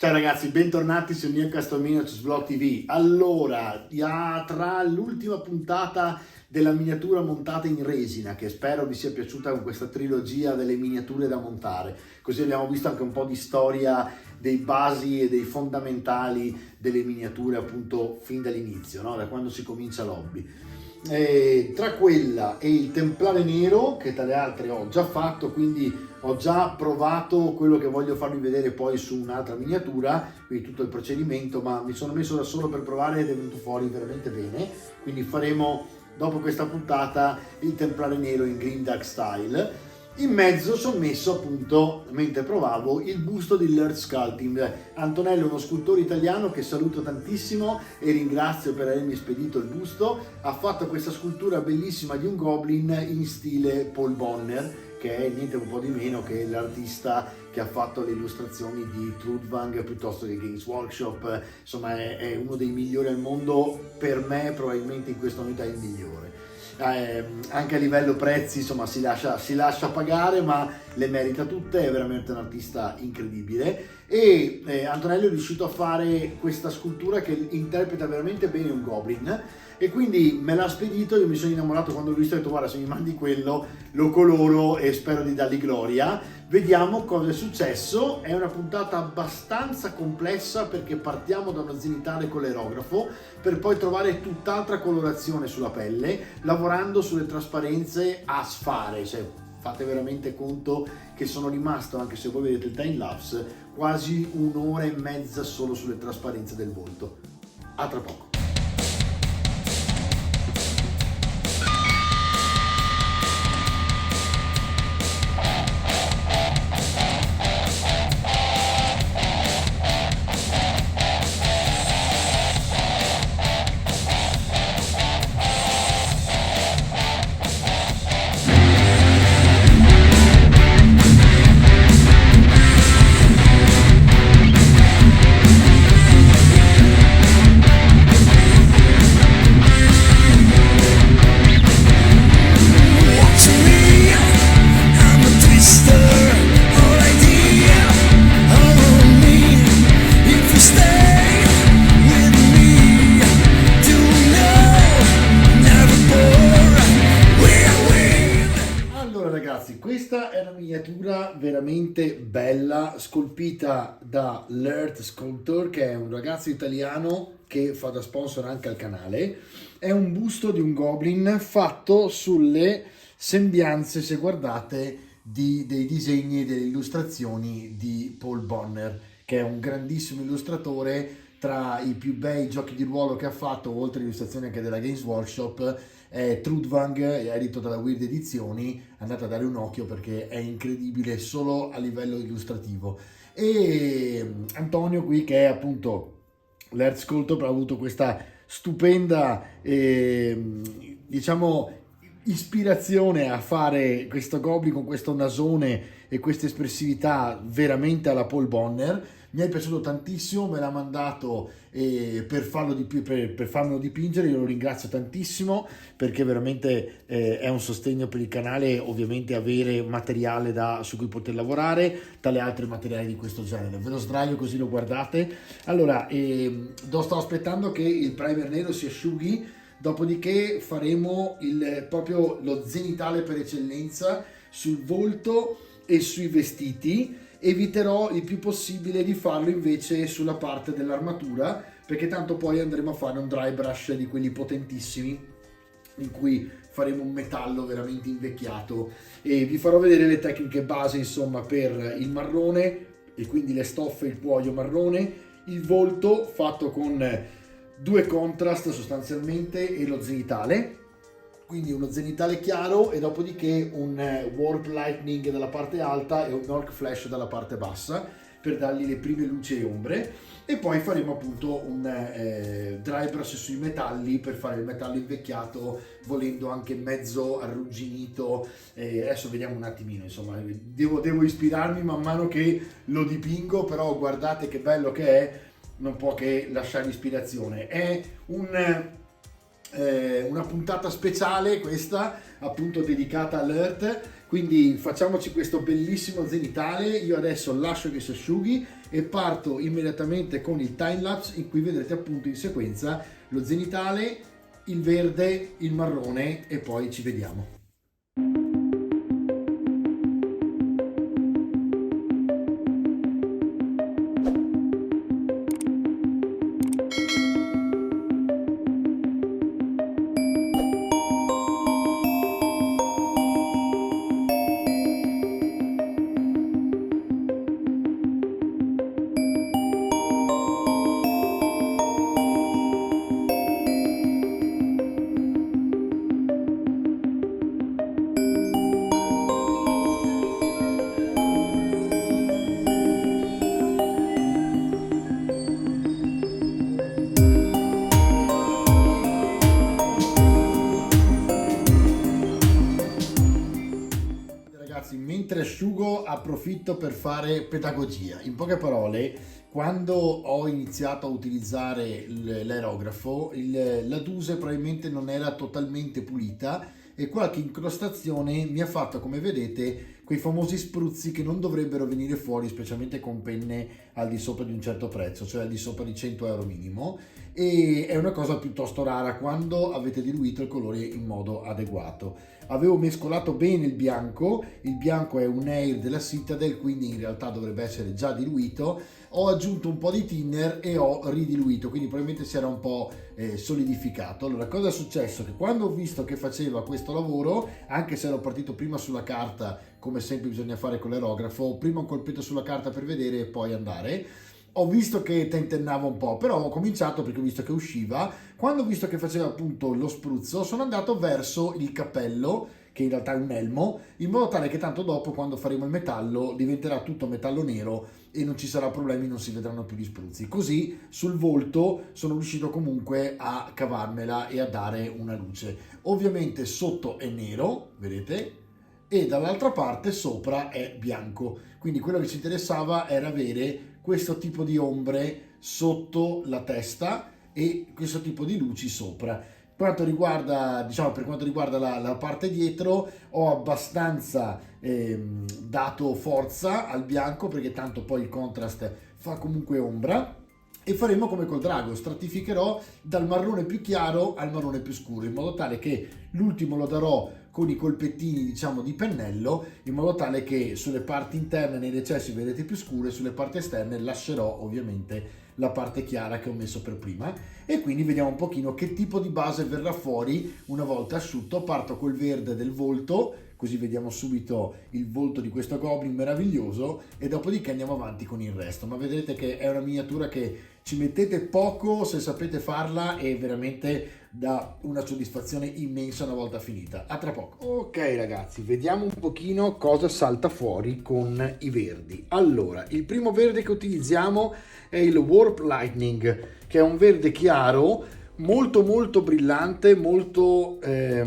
Ciao ragazzi, bentornati su Neo Custom Miniatures Vlog TV. Allora, tra l'ultima puntata della miniatura montata in resina, che spero vi sia piaciuta con questa trilogia delle miniature da montare, così abbiamo visto anche un po' di storia dei basi e dei fondamentali delle miniature appunto fin dall'inizio, no? Da quando si comincia l'hobby. Tra quella e il templare nero, che tra le altre ho già fatto, quindi ho già provato quello che voglio farvi vedere poi su un'altra miniatura, quindi tutto il procedimento, ma mi sono messo da solo per provare ed è venuto fuori veramente bene. Quindi faremo dopo questa puntata il templare nero in Green Dark Style. In mezzo sono messo appunto, mentre provavo, il busto di Laird Sculpting. Antonello è uno scultore italiano che saluto tantissimo e ringrazio per avermi spedito il busto. Ha fatto questa scultura bellissima di un goblin in stile Paul Bonner, che è niente un po' di meno che l'artista che ha fatto le illustrazioni di Trudvang piuttosto che Games Workshop. Insomma è uno dei migliori al mondo, per me probabilmente in questo momento è il migliore. Anche a livello prezzi insomma si lascia pagare, ma le merita tutte, è veramente un artista incredibile. E Antonello è riuscito a fare questa scultura che interpreta veramente bene un goblin, e quindi me l'ha spedito. Io mi sono innamorato quando l'ho visto e ho detto: guarda, se mi mandi quello lo coloro e spero di dargli gloria. Vediamo cosa è successo. È una puntata abbastanza complessa perché partiamo da uno zenitale con l'aerografo per poi trovare tutt'altra colorazione sulla pelle, lavorando sulle trasparenze a sfare. Cioè, fate veramente conto che sono rimasto, anche se voi vedete il time lapse, quasi un'ora e mezza solo sulle trasparenze del volto. A tra poco. Questa è una miniatura veramente bella, scolpita da Laird Sculptor, che è un ragazzo italiano che fa da sponsor anche al canale. È un busto di un goblin fatto sulle sembianze, se guardate, dei disegni e delle illustrazioni di Paul Bonner, che è un grandissimo illustratore. Tra i più bei giochi di ruolo che ha fatto, oltre all'illustrazione anche della Games Workshop, è Trudvang, edito dalla Weird Edizioni. Andate a dare un occhio perché è incredibile solo a livello illustrativo. E Antonio qui, che è appunto l'Earth Sculptor, ha avuto questa stupenda diciamo ispirazione a fare questo goblin con questo nasone e questa espressività veramente alla Paul Bonner. Mi è piaciuto tantissimo, me l'ha mandato per farmelo dipingere. Io lo ringrazio tantissimo perché veramente è un sostegno per il canale, ovviamente, avere materiale su cui poter lavorare, tale altri materiali di questo genere. Ve lo sdraio così lo guardate. Allora, sto aspettando che il primer nero si asciughi, dopodiché faremo proprio lo zenitale per eccellenza sul volto e sui vestiti. Eviterò il più possibile di farlo invece sulla parte dell'armatura, perché tanto poi andremo a fare un dry brush di quelli potentissimi in cui faremo un metallo veramente invecchiato, e vi farò vedere le tecniche base insomma per il marrone, e quindi le stoffe, il cuoio marrone, il volto fatto con due contrast sostanzialmente e lo zenitale. Quindi uno zenitale chiaro e dopodiché un warp lightning dalla parte alta e un orc flash dalla parte bassa per dargli le prime luci e ombre, e poi faremo appunto un dry brush sui metalli per fare il metallo invecchiato, volendo anche mezzo arrugginito. Adesso vediamo un attimino, insomma devo ispirarmi man mano che lo dipingo, però guardate che bello che è, non può che lasciare ispirazione. È una puntata speciale questa, appunto dedicata all'Earth, quindi facciamoci questo bellissimo zenitale. Io adesso lascio che si asciughi e parto immediatamente con il time lapse in cui vedrete appunto in sequenza lo zenitale, il verde, il marrone e poi ci vediamo. Ragazzi, mentre asciugo approfitto per fare pedagogia. In poche parole, quando ho iniziato a utilizzare l'aerografo, la duse probabilmente non era totalmente pulita e qualche incrostazione mi ha fatto, come vedete, quei famosi spruzzi che non dovrebbero venire fuori, specialmente con penne al di sopra di un certo prezzo, cioè al di sopra di 100 euro minimo, e è una cosa piuttosto rara quando avete diluito il colore in modo adeguato. Avevo mescolato bene il bianco è un Air della Citadel, quindi in realtà dovrebbe essere già diluito. Ho aggiunto un po' di thinner e ho ridiluito, quindi probabilmente si era un po' solidificato. Allora, cosa è successo? Che quando ho visto che faceva questo lavoro, anche se ero partito prima sulla carta, come sempre bisogna fare con l'aerografo, prima un colpetto sulla carta per vedere e poi andare, ho visto che tentennava un po', però ho cominciato perché ho visto che usciva. Quando ho visto che faceva appunto lo spruzzo, sono andato verso il cappello, che in realtà è un elmo, in modo tale che tanto dopo, quando faremo il metallo, diventerà tutto metallo nero e non ci sarà problemi, non si vedranno più gli spruzzi. Così sul volto sono riuscito comunque a cavarmela e a dare una luce. Ovviamente sotto è nero, vedete? E dall'altra parte sopra è bianco, quindi quello che ci interessava era avere questo tipo di ombre sotto la testa e questo tipo di luci sopra. Per quanto riguarda la parte dietro, ho abbastanza dato forza al bianco, perché tanto poi il contrast fa comunque ombra. E faremo come col drago, stratificherò dal marrone più chiaro al marrone più scuro, in modo tale che l'ultimo lo darò con i colpettini, diciamo, di pennello, in modo tale che sulle parti interne, nei recessi, vedete più scure, sulle parti esterne lascerò ovviamente la parte chiara che ho messo per prima. E quindi vediamo un pochino che tipo di base verrà fuori una volta asciutto. Parto col verde del volto, così vediamo subito il volto di questo goblin meraviglioso, e dopodiché andiamo avanti con il resto. Ma vedrete che è una miniatura che ci mettete poco se sapete farla e veramente dà una soddisfazione immensa una volta finita. A tra poco. Ok ragazzi, vediamo un pochino cosa salta fuori con i verdi. Allora, il primo verde che utilizziamo è il Warp Lightning, che è un verde chiaro molto molto brillante, molto è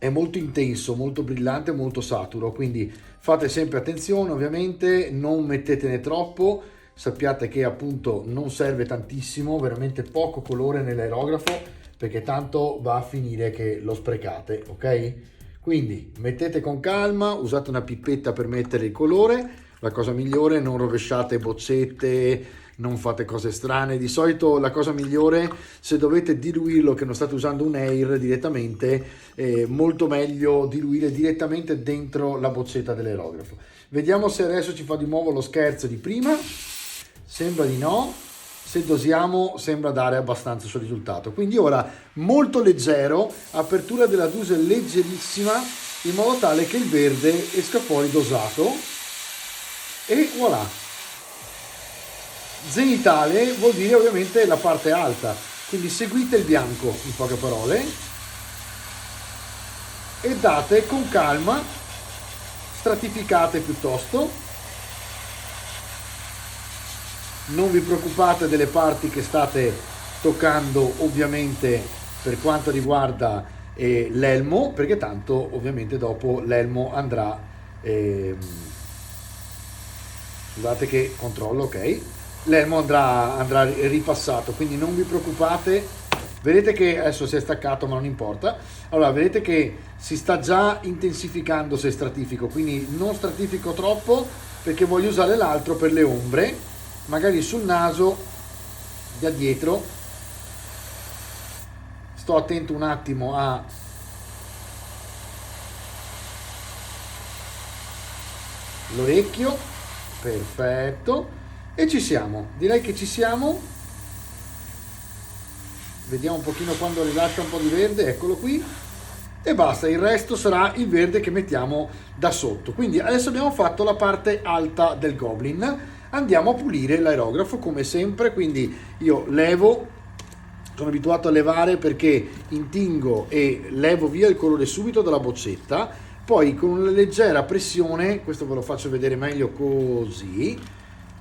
molto intenso, molto brillante, molto saturo, quindi fate sempre attenzione, ovviamente non mettetene troppo. Sappiate che appunto non serve tantissimo, veramente poco colore nell'aerografo, perché tanto va a finire che lo sprecate, ok? Quindi mettete con calma, usate una pipetta per mettere il colore. La cosa migliore, non rovesciate boccette, non fate cose strane. Di solito la cosa migliore, se dovete diluirlo, che non state usando un Air direttamente, è molto meglio diluire direttamente dentro la boccetta dell'aerografo. Vediamo se adesso ci fa di nuovo lo scherzo di prima. Sembra di no. Se dosiamo sembra dare abbastanza sul risultato. Quindi ora molto leggero, apertura della dose leggerissima, in modo tale che il verde esca fuori dosato. E voilà. Zenitale vuol dire ovviamente la parte alta, quindi seguite il bianco, in poche parole, e date con calma, stratificate piuttosto. Non vi preoccupate delle parti che state toccando, ovviamente, per quanto riguarda l'elmo, perché tanto ovviamente dopo l'elmo andrà scusate che controllo, ok, l'elmo andrà ripassato, quindi non vi preoccupate. Vedete che adesso si è staccato, ma non importa. Allora, vedete che si sta già intensificando se stratifico, quindi non stratifico troppo, perché voglio usare l'altro per le ombre, magari sul naso da dietro. Sto attento un attimo a l'orecchio, perfetto, e ci siamo, direi che ci siamo. Vediamo un pochino quando rilascia un po' di verde, eccolo qui, e basta, il resto sarà il verde che mettiamo da sotto. Quindi adesso abbiamo fatto la parte alta del Goblin, andiamo a pulire l'aerografo come sempre. Quindi io levo, sono abituato a levare perché intingo e levo via il colore subito dalla boccetta, poi con una leggera pressione, questo ve lo faccio vedere meglio così,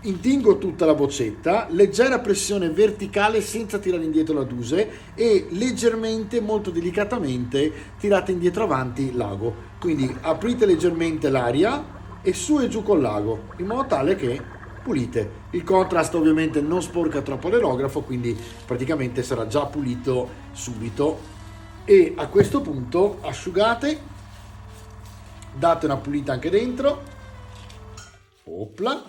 intingo tutta la boccetta, leggera pressione verticale senza tirare indietro la duse e leggermente, molto delicatamente tirate indietro avanti l'ago. Quindi aprite leggermente l'aria e su e giù con l'ago in modo tale che pulite. Il contrast ovviamente non sporca troppo l'aerografo, quindi praticamente sarà già pulito subito. E a questo punto asciugate, date una pulita anche dentro, opla,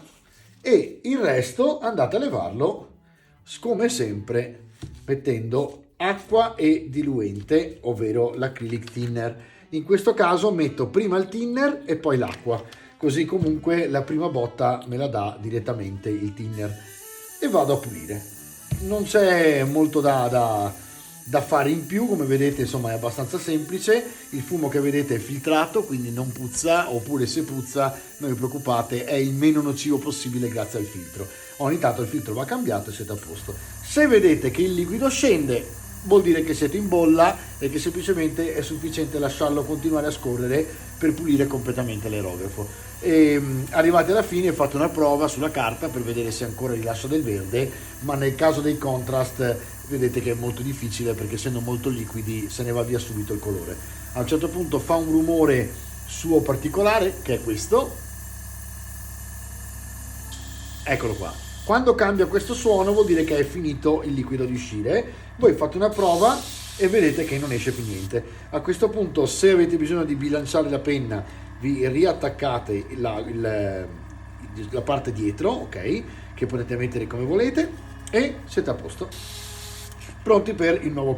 e il resto andate a levarlo come sempre mettendo acqua e diluente, ovvero l'acrylic thinner. In questo caso metto prima il thinner e poi l'acqua, così comunque la prima botta me la dà direttamente il thinner, e vado a pulire. Non c'è molto da fare in più, come vedete insomma è abbastanza semplice. Il fumo che vedete è filtrato, quindi non puzza, oppure se puzza non vi preoccupate, è il meno nocivo possibile grazie al filtro. Ogni tanto il filtro va cambiato e siete a posto. Se vedete che il liquido scende, vuol dire che siete in bolla e che semplicemente è sufficiente lasciarlo continuare a scorrere per pulire completamente l'aerografo. E arrivati alla fine fate una prova sulla carta per vedere se ancora rilascia del verde, ma nel caso dei contrast vedete che è molto difficile perché essendo molto liquidi se ne va via subito il colore. A un certo punto fa un rumore suo particolare, che è questo, eccolo qua. Quando cambia questo suono vuol dire che è finito il liquido di uscire. Voi fate una prova e vedete che non esce più niente. A questo punto, se avete bisogno di bilanciare la penna, vi riattaccate la parte dietro, ok, che potete mettere come volete, e siete a posto, pronti per il nuovo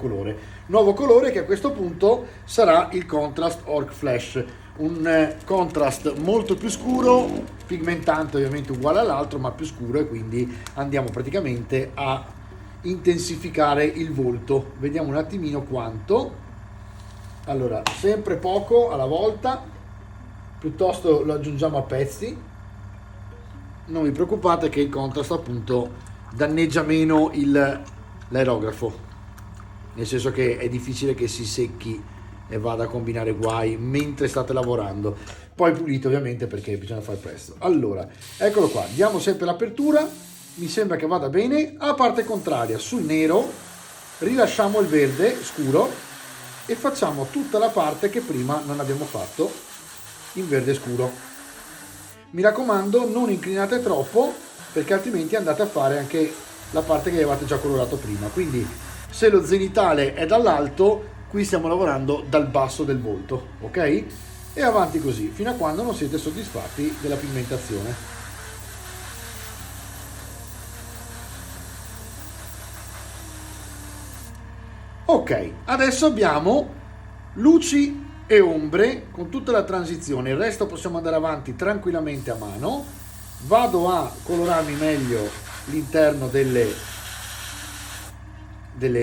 colore che a questo punto sarà il Contrast Orc Flash, un contrast molto più scuro, pigmentante ovviamente uguale all'altro ma più scuro, e quindi andiamo praticamente a intensificare il volto. Vediamo un attimino quanto. Allora, sempre poco alla volta, piuttosto lo aggiungiamo a pezzi. Non vi preoccupate che il contrast appunto danneggia meno l'aerografo, nel senso che è difficile che si secchi e vada a combinare guai mentre state lavorando. Poi pulite ovviamente perché bisogna fare presto. Allora, eccolo qua, diamo sempre l'apertura, mi sembra che vada bene. Alla parte contraria, sul nero, rilasciamo il verde scuro e facciamo tutta la parte che prima non abbiamo fatto in verde scuro. Mi raccomando, non inclinate troppo perché altrimenti andate a fare anche la parte che avevate già colorato prima. Quindi se lo zenitale è dall'alto, qui stiamo lavorando dal basso del volto, ok? E avanti così fino a quando non siete soddisfatti della pigmentazione. Ok, adesso abbiamo luci e ombre con tutta la transizione, il resto possiamo andare avanti tranquillamente a mano. Vado a colorarmi meglio l'interno delle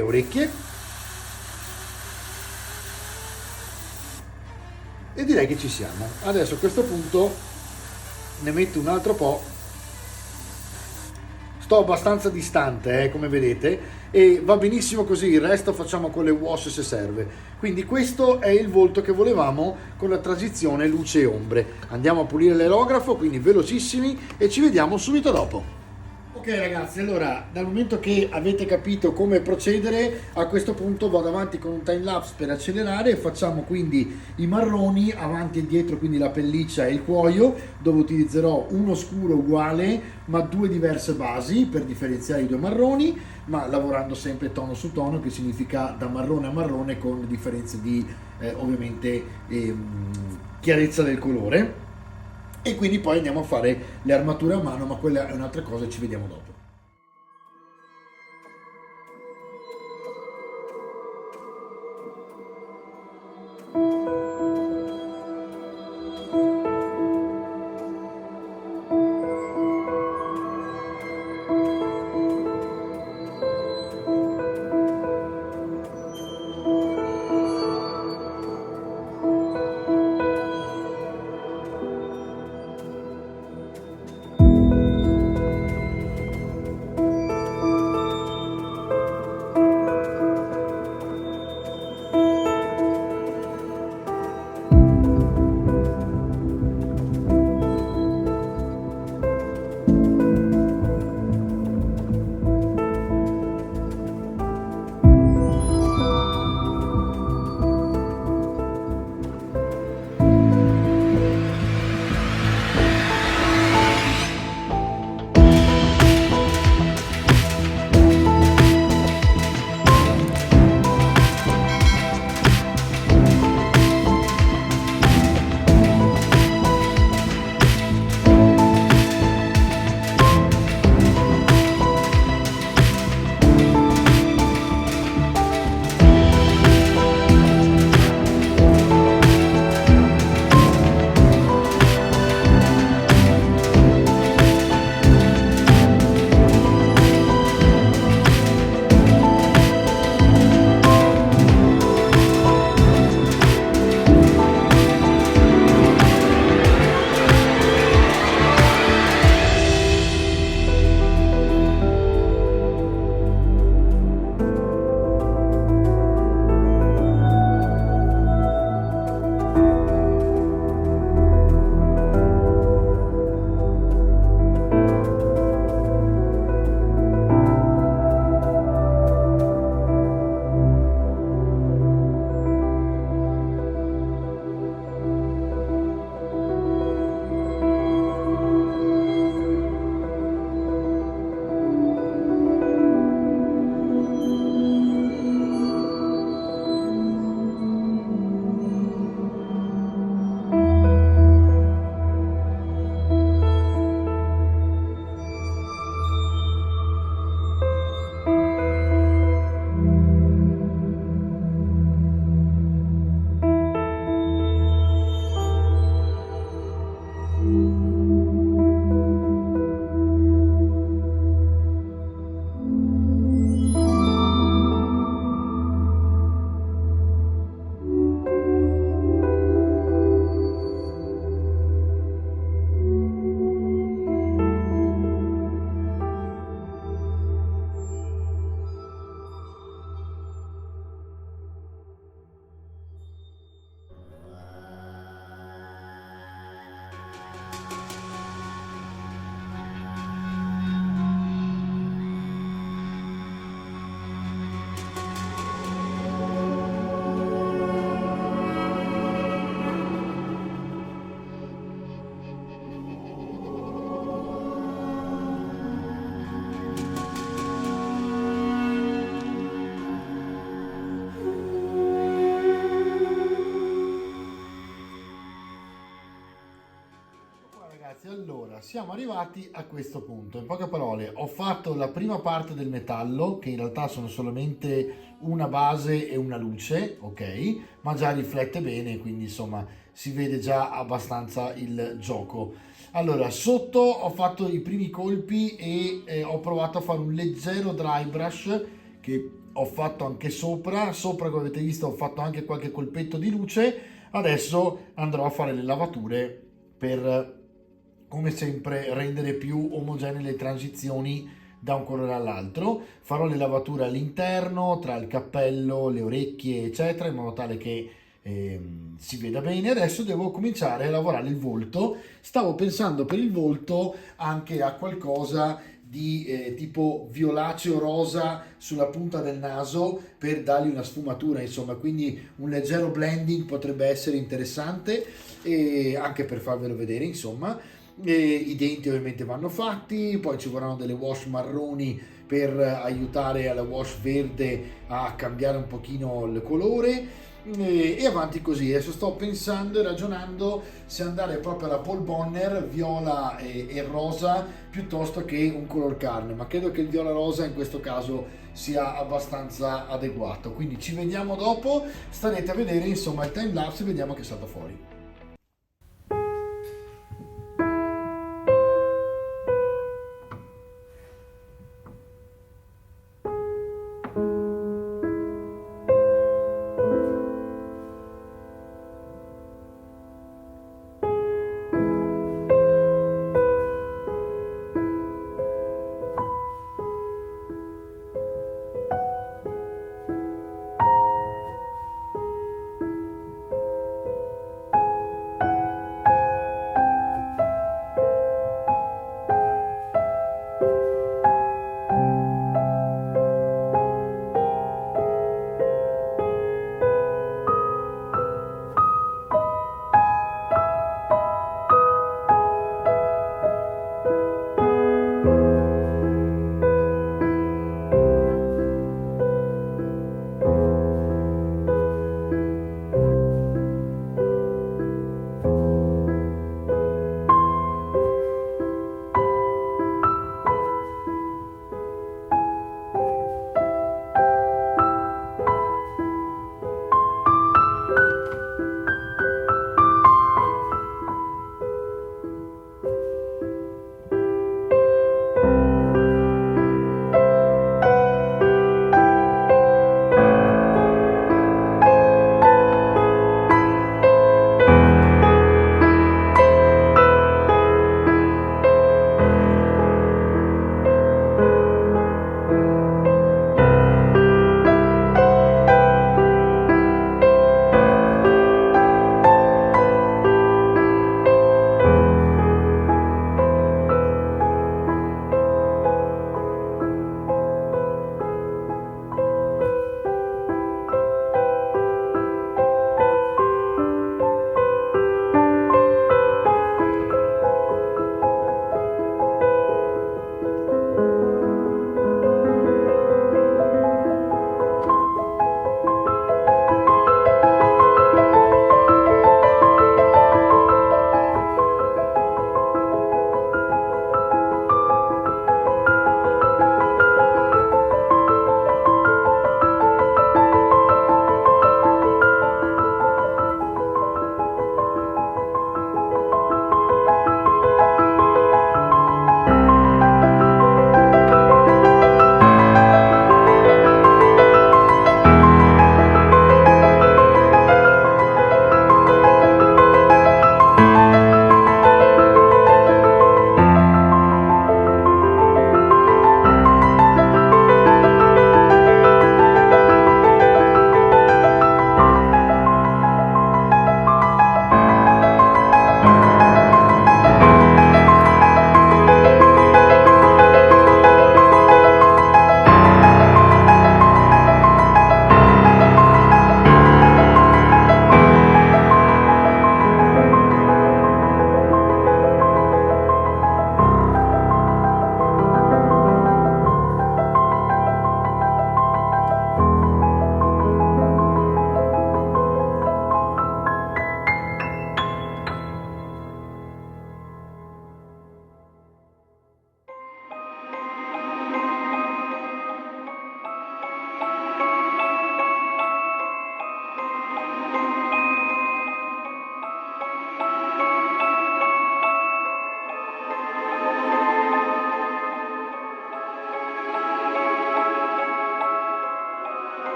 orecchie e direi che ci siamo. Adesso a questo punto ne metto un altro po'. Sto abbastanza distante, come vedete, e va benissimo così. Il resto facciamo con le wash se serve. Quindi questo è il volto che volevamo con la transizione luce e ombre. Andiamo a pulire l'aerografo, quindi velocissimi, e ci vediamo subito dopo. Ok ragazzi, allora dal momento che avete capito come procedere, a questo punto vado avanti con un time lapse per accelerare. Facciamo quindi i marroni avanti e dietro, quindi la pelliccia e il cuoio, dove utilizzerò uno scuro uguale ma due diverse basi per differenziare i due marroni, ma lavorando sempre tono su tono, che significa da marrone a marrone con differenze di ovviamente chiarezza del colore. e quindi poi andiamo a fare le armature a mano, ma quella è un'altra cosa, ci vediamo dopo. Ragazzi, allora siamo arrivati a questo punto. In poche parole, ho fatto la prima parte del metallo, che in realtà sono solamente una base e una luce, ok? Ma già riflette bene, quindi insomma si vede già abbastanza il gioco. Allora, sotto ho fatto i primi colpi e ho provato a fare un leggero dry brush che ho fatto anche sopra. Sopra, come avete visto, ho fatto anche qualche colpetto di luce. Adesso andrò a fare le lavature per, come sempre, rendere più omogenee le transizioni da un colore all'altro. Farò le lavature all'interno, tra il cappello, le orecchie, eccetera, in modo tale che si veda bene. Adesso devo cominciare a lavorare il volto. Stavo pensando per il volto anche a qualcosa di tipo violaceo rosa sulla punta del naso per dargli una sfumatura, insomma, quindi un leggero blending potrebbe essere interessante, e anche per farvelo vedere, insomma. E i denti ovviamente vanno fatti, poi ci vorranno delle wash marroni per aiutare alla wash verde a cambiare un pochino il colore. e avanti così. Adesso sto pensando e ragionando se andare proprio alla Paul Bonner viola e rosa piuttosto che un color carne, ma credo che il viola rosa in questo caso sia abbastanza adeguato. Quindi ci vediamo dopo, starete a vedere insomma il time lapse e vediamo che salta fuori.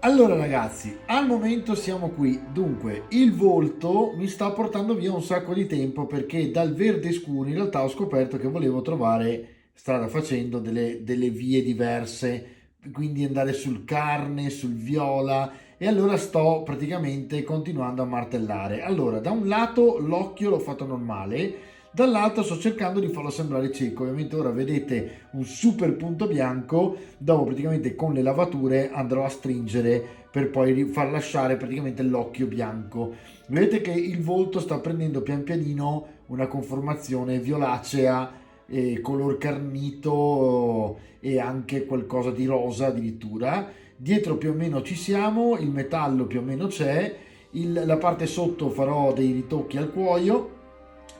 Allora ragazzi, al momento siamo qui, dunque il volto mi sta portando via un sacco di tempo perché dal verde scuro in realtà ho scoperto che volevo trovare strada facendo delle vie diverse, quindi andare sul carne, sul viola e allora sto praticamente continuando a martellare. Allora, da un lato l'occhio l'ho fatto normale, dall'altro sto cercando di farlo sembrare cieco. Ovviamente ora vedete un super punto bianco, dopo praticamente con le lavature andrò a stringere per poi far lasciare praticamente l'occhio bianco. Vedete che il volto sta prendendo pian pianino una conformazione violacea, color carnito e anche qualcosa di rosa addirittura. Dietro più o meno ci siamo, il metallo più o meno c'è, la parte sotto farò dei ritocchi al cuoio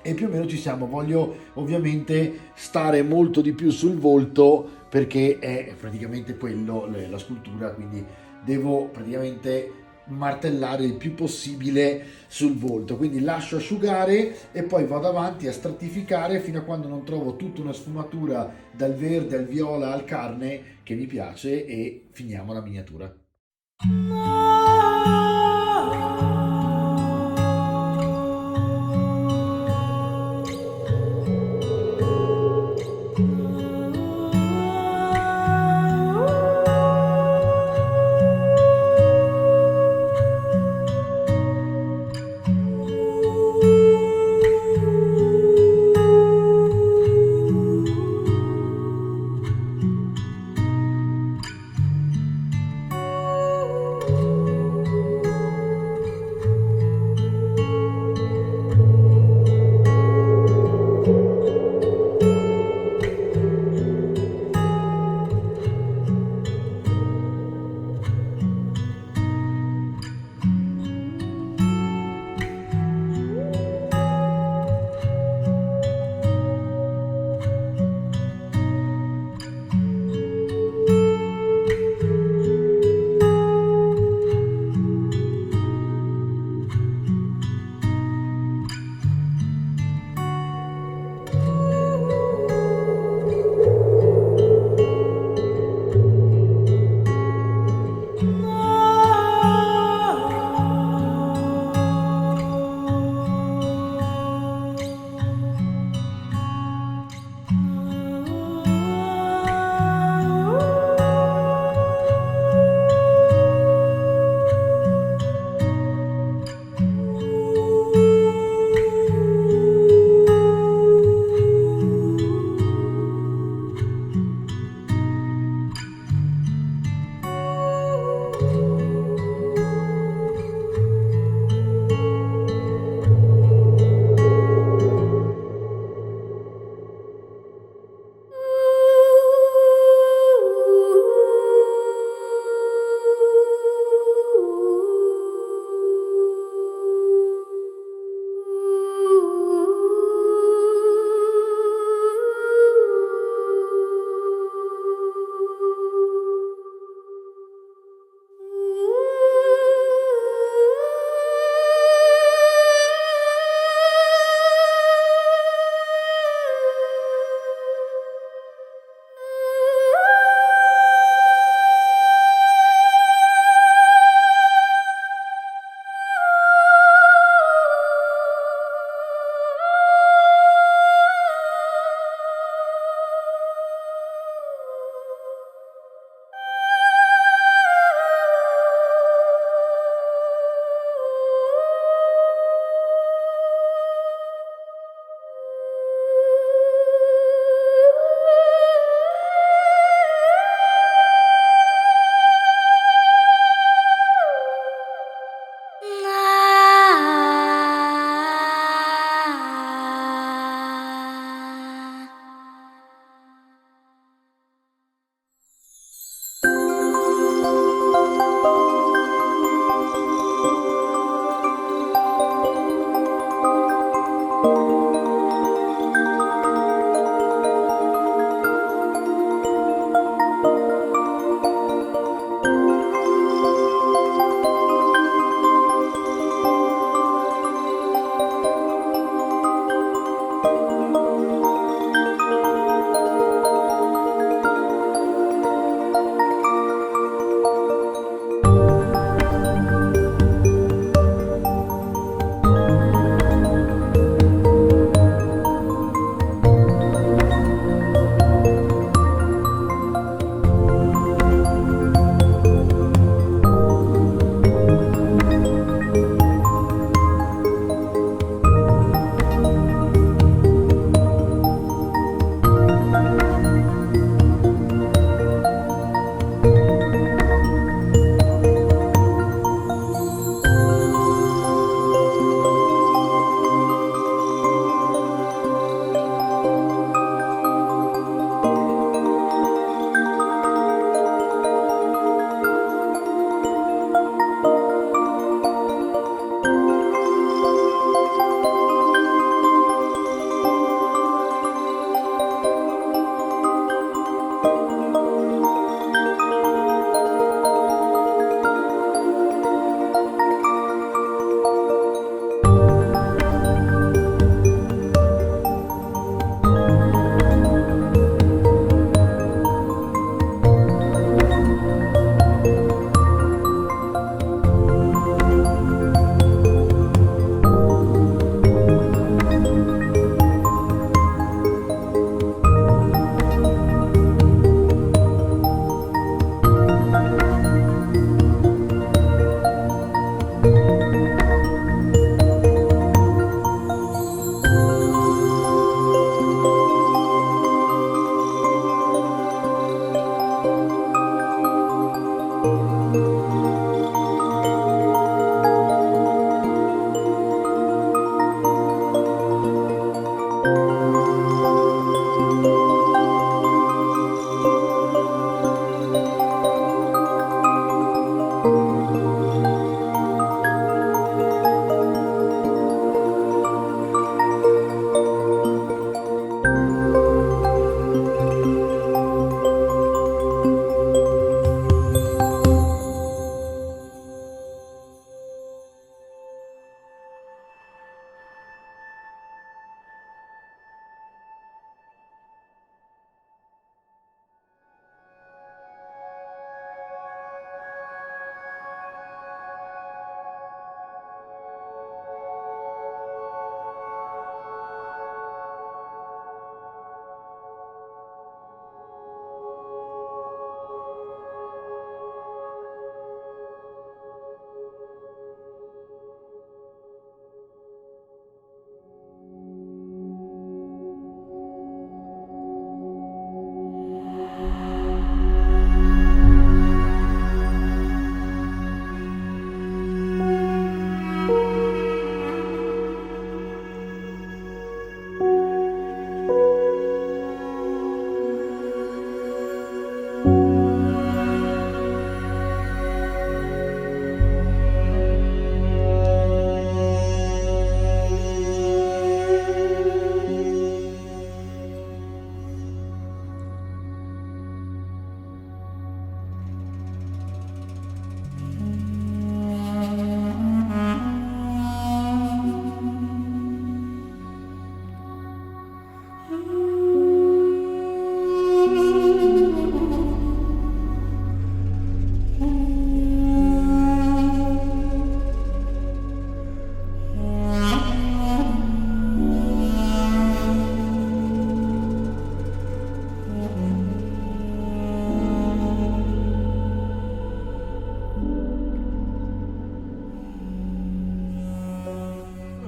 e più o meno ci siamo. Voglio ovviamente stare molto di più sul volto perché è praticamente quello la scultura, quindi devo praticamente martellare il più possibile sul volto, quindi lascio asciugare e poi vado avanti a stratificare fino a quando non trovo tutta una sfumatura dal verde al viola al carne che mi piace e finiamo la miniatura.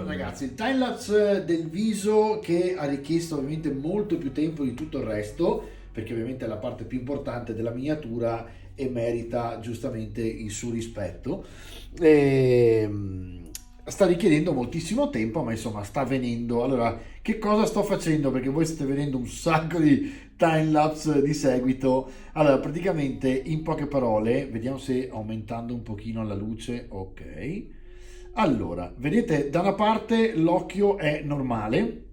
Ragazzi, il timelapse del viso che ha richiesto ovviamente molto più tempo di tutto il resto, perché ovviamente è la parte più importante della miniatura e merita giustamente il suo rispetto. Sta richiedendo moltissimo tempo, ma insomma sta avvenendo. Allora, che cosa sto facendo? Perché voi state vedendo un sacco di timelapse di seguito. Allora, praticamente in poche parole, vediamo se aumentando un pochino la luce, ok. Allora, vedete, da una parte l'occhio è normale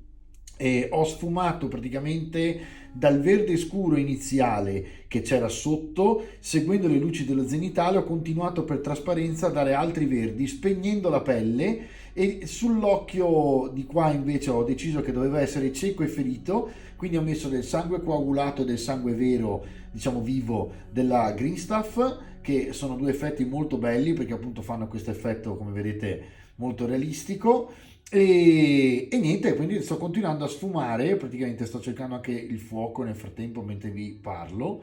e ho sfumato praticamente dal verde scuro iniziale che c'era sotto, seguendo le luci dello zenitale ho continuato per trasparenza a dare altri verdi, spegnendo la pelle, e sull'occhio di qua invece ho deciso che doveva essere cieco e ferito, quindi ho messo del sangue coagulato e del sangue vero, diciamo vivo, della Green Stuff, che sono due effetti molto belli perché appunto fanno questo effetto, come vedete, molto realistico. E niente, quindi sto continuando a sfumare, praticamente sto cercando anche il fuoco nel frattempo mentre vi parlo,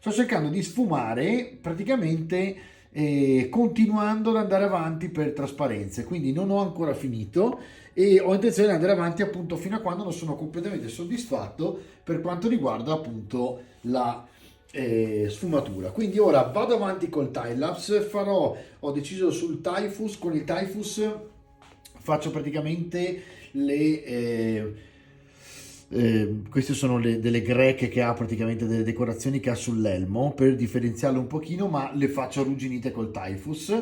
sto cercando di sfumare praticamente continuando ad andare avanti per trasparenze, quindi non ho ancora finito e ho intenzione di andare avanti appunto fino a quando non sono completamente soddisfatto per quanto riguarda appunto la sfumatura. Quindi ora vado avanti col timelapse, ho deciso sul Typhus, con il Typhus faccio praticamente queste sono delle greche che ha, praticamente delle decorazioni che ha sull'elmo per differenziarle un pochino, ma le faccio arrugginite col Typhus,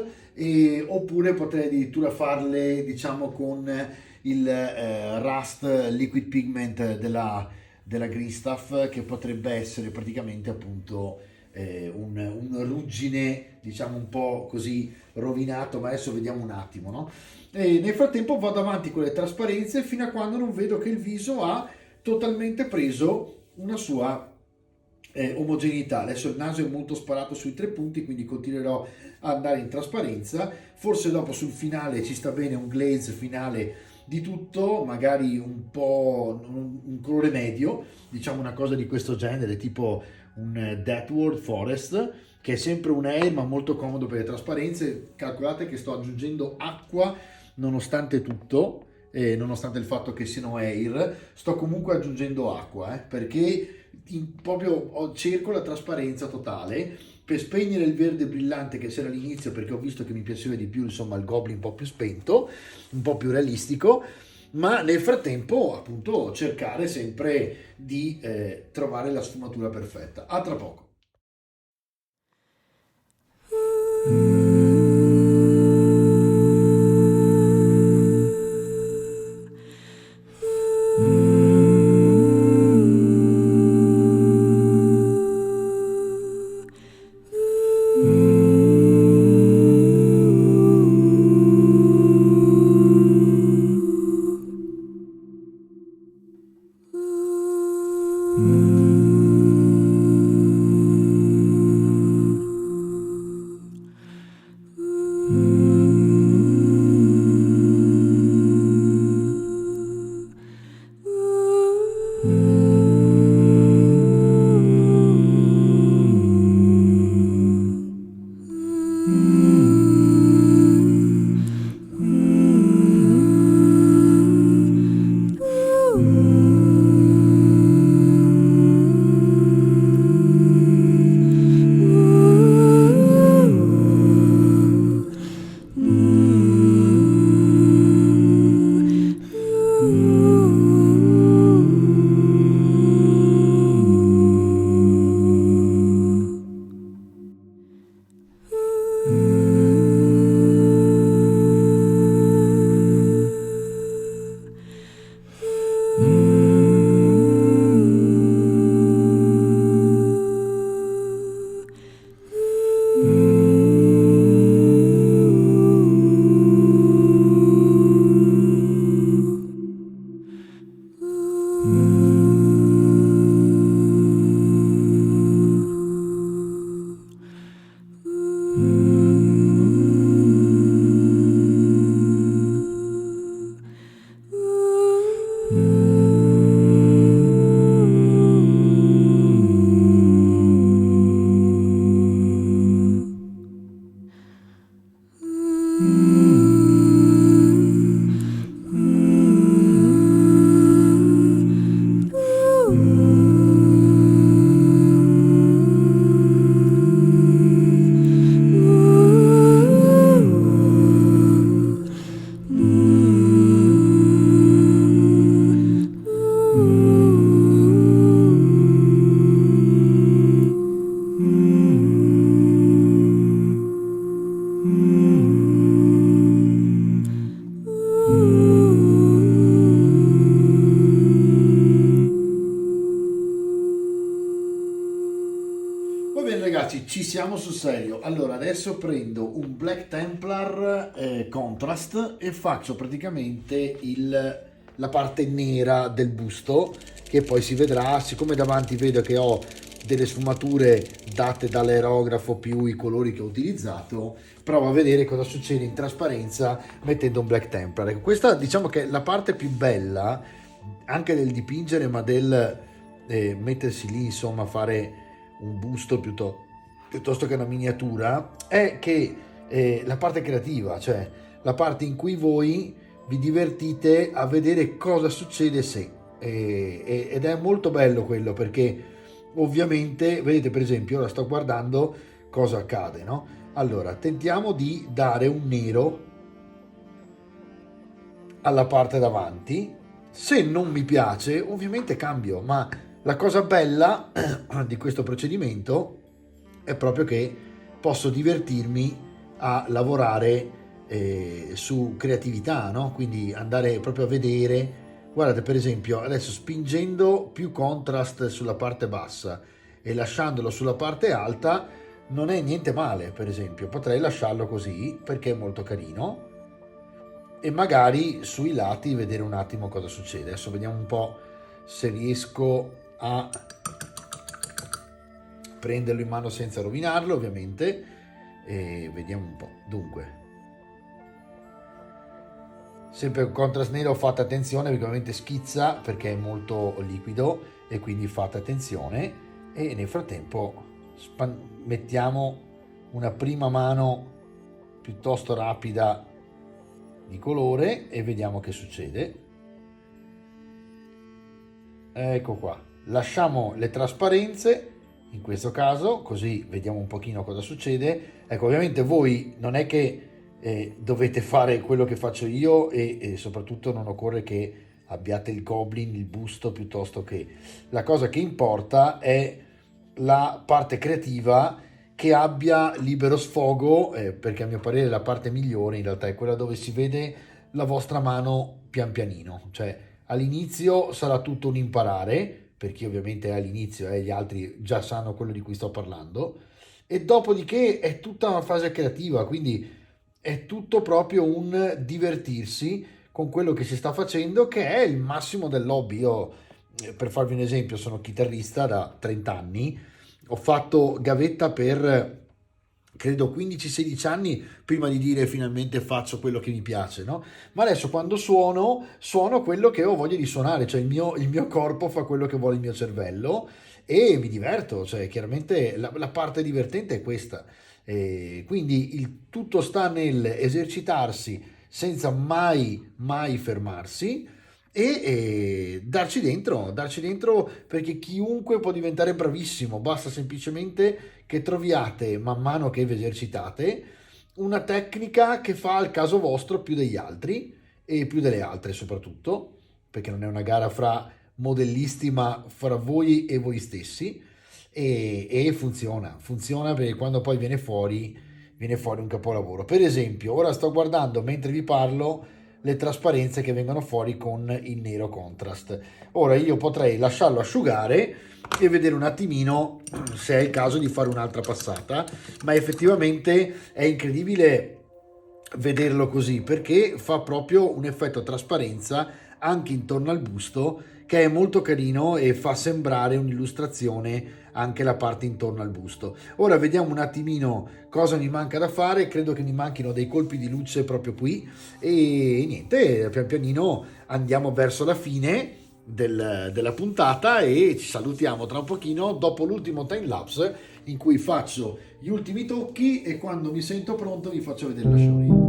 oppure potrei addirittura farle diciamo con il Rust Liquid Pigment della Green Stuff, che potrebbe essere praticamente appunto un ruggine diciamo un po' così rovinato, ma adesso vediamo un attimo, no? E nel frattempo vado avanti con le trasparenze fino a quando non vedo che il viso ha totalmente preso una sua omogeneità. Adesso il naso è molto sparato sui 3 punti, quindi continuerò ad andare in trasparenza. Forse dopo sul finale ci sta bene un glaze finale di tutto, magari un po' un colore medio, diciamo una cosa di questo genere, tipo un Deathworld Forest, che è sempre un air ma molto comodo per le trasparenze. Calcolate che sto aggiungendo acqua nonostante tutto, nonostante il fatto che siano air, sto comunque aggiungendo acqua, perché proprio cerco la trasparenza totale per spegnere il verde brillante che c'era all'inizio, perché ho visto che mi piaceva di più, insomma, il Goblin un po' più spento, un po' più realistico, ma nel frattempo appunto cercare sempre di trovare la sfumatura perfetta. A tra poco. Va bene ragazzi, ci siamo sul serio. Allora adesso prendo un Black Templar Contrast e faccio praticamente la parte nera del busto, che poi si vedrà. Siccome davanti vedo che ho delle sfumature date dall'aerografo più i colori che ho utilizzato, provo a vedere cosa succede in trasparenza mettendo un Black Templar. Ecco, questa diciamo che è la parte più bella anche del dipingere, ma del mettersi lì, insomma, fare un busto piuttosto che una miniatura, è che la parte creativa, cioè la parte in cui voi vi divertite a vedere cosa succede se. Ed è molto bello quello, perché ovviamente, vedete per esempio, ora sto guardando cosa accade, no? Allora, tentiamo di dare un nero alla parte davanti. Se non mi piace, ovviamente cambio, ma la cosa bella di questo procedimento è proprio che posso divertirmi a lavorare su creatività, no? Quindi andare proprio a vedere. Guardate, per esempio, adesso spingendo più contrast sulla parte bassa e lasciandolo sulla parte alta non è niente male. Per esempio, potrei lasciarlo così perché è molto carino, e magari sui lati vedere un attimo cosa succede. Adesso vediamo un po' se riesco a prenderlo in mano senza rovinarlo, ovviamente, e vediamo un po'. Dunque, sempre con contrast nero, fate attenzione perché ovviamente schizza perché è molto liquido, e quindi fate attenzione. E nel frattempo mettiamo una prima mano piuttosto rapida di colore e vediamo che succede. Ecco qua, lasciamo le trasparenze in questo caso, così vediamo un pochino cosa succede. Ecco, ovviamente voi non è che dovete fare quello che faccio io e soprattutto non occorre che abbiate il goblin, il busto, piuttosto che la cosa che importa è la parte creativa, che abbia libero sfogo, perché a mio parere la parte migliore in realtà è quella dove si vede la vostra mano pian pianino, cioè all'inizio sarà tutto un imparare, per chi ovviamente è all'inizio e gli altri già sanno quello di cui sto parlando, e dopodiché è tutta una fase creativa, quindi è tutto proprio un divertirsi con quello che si sta facendo, che è il massimo dell'hobby. Io, per farvi un esempio, sono chitarrista da 30 anni, ho fatto gavetta per credo 15-16 anni prima di dire finalmente faccio quello che mi piace, no? Ma adesso quando suono quello che ho voglia di suonare, cioè il mio corpo fa quello che vuole il mio cervello e mi diverto, cioè chiaramente la parte divertente è questa. Quindi il tutto sta nel esercitarsi senza mai fermarsi e darci dentro, perché chiunque può diventare bravissimo, basta semplicemente che troviate man mano che vi esercitate una tecnica che fa al caso vostro più degli altri e più delle altre soprattutto, perché non è una gara fra modellisti ma fra voi e voi stessi, e funziona perché quando poi viene fuori un capolavoro. Per esempio, ora sto guardando mentre vi parlo le trasparenze che vengono fuori con il nero contrast. Ora io potrei lasciarlo asciugare e vedere un attimino se è il caso di fare un'altra passata, ma effettivamente è incredibile vederlo così, perché fa proprio un effetto trasparenza anche intorno al busto, che è molto carino e fa sembrare un'illustrazione anche la parte intorno al busto. Ora vediamo un attimino cosa mi manca da fare. Credo che mi manchino dei colpi di luce proprio qui e niente, pian pianino andiamo verso la fine della puntata e ci salutiamo tra un pochino dopo l'ultimo time lapse in cui faccio gli ultimi tocchi e quando mi sento pronto vi faccio vedere la showreel.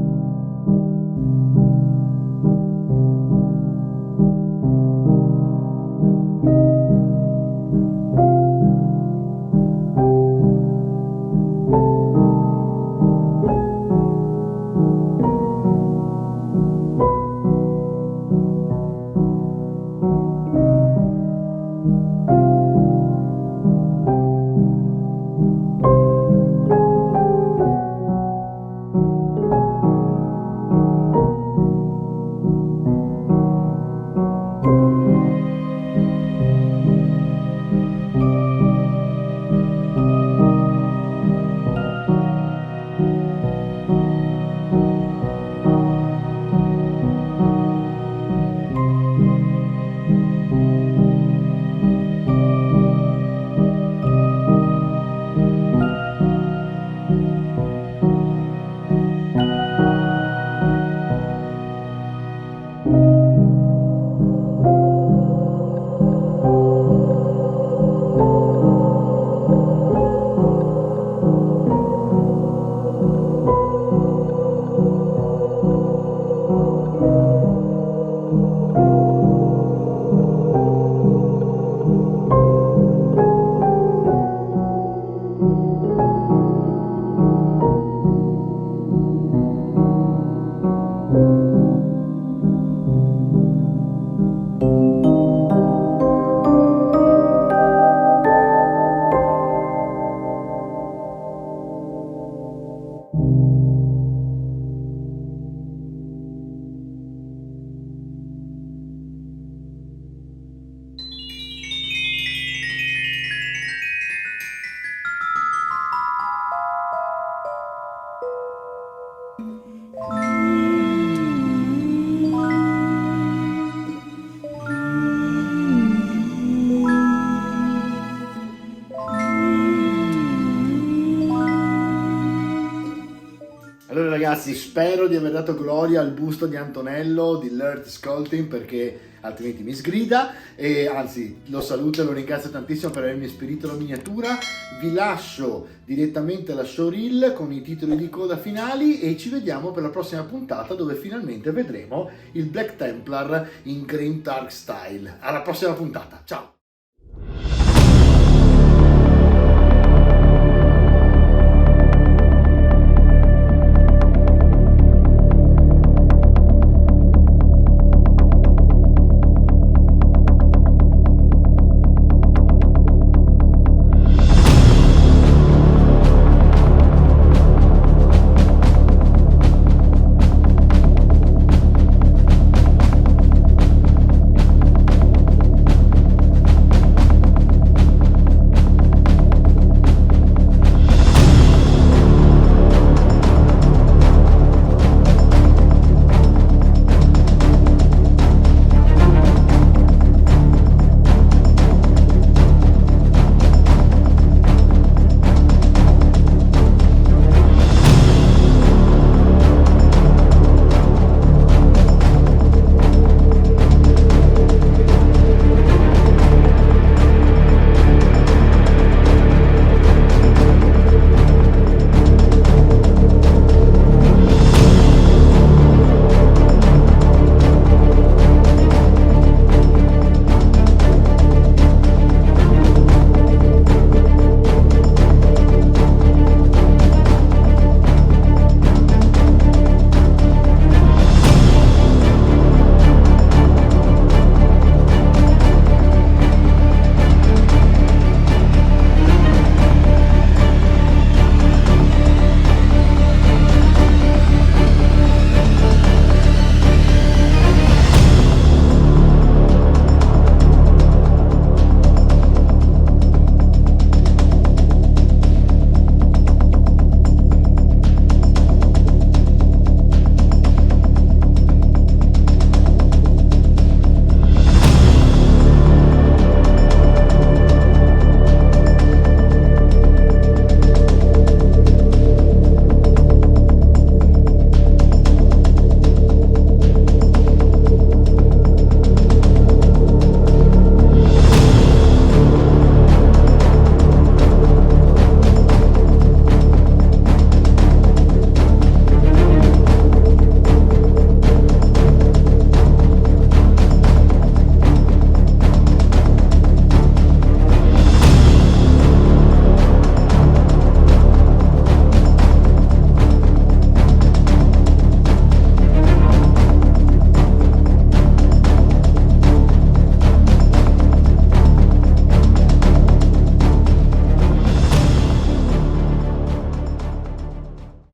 Allora ragazzi, spero di aver dato gloria al busto di Antonello di Lert Sculpting, perché altrimenti mi sgrida, e anzi lo saluto e lo ringrazio tantissimo per avermi spedito la miniatura. Vi lascio direttamente la showreel con i titoli di coda finali e ci vediamo per la prossima puntata, dove finalmente vedremo il Black Templar in Grim Dark Style. Alla prossima puntata, ciao!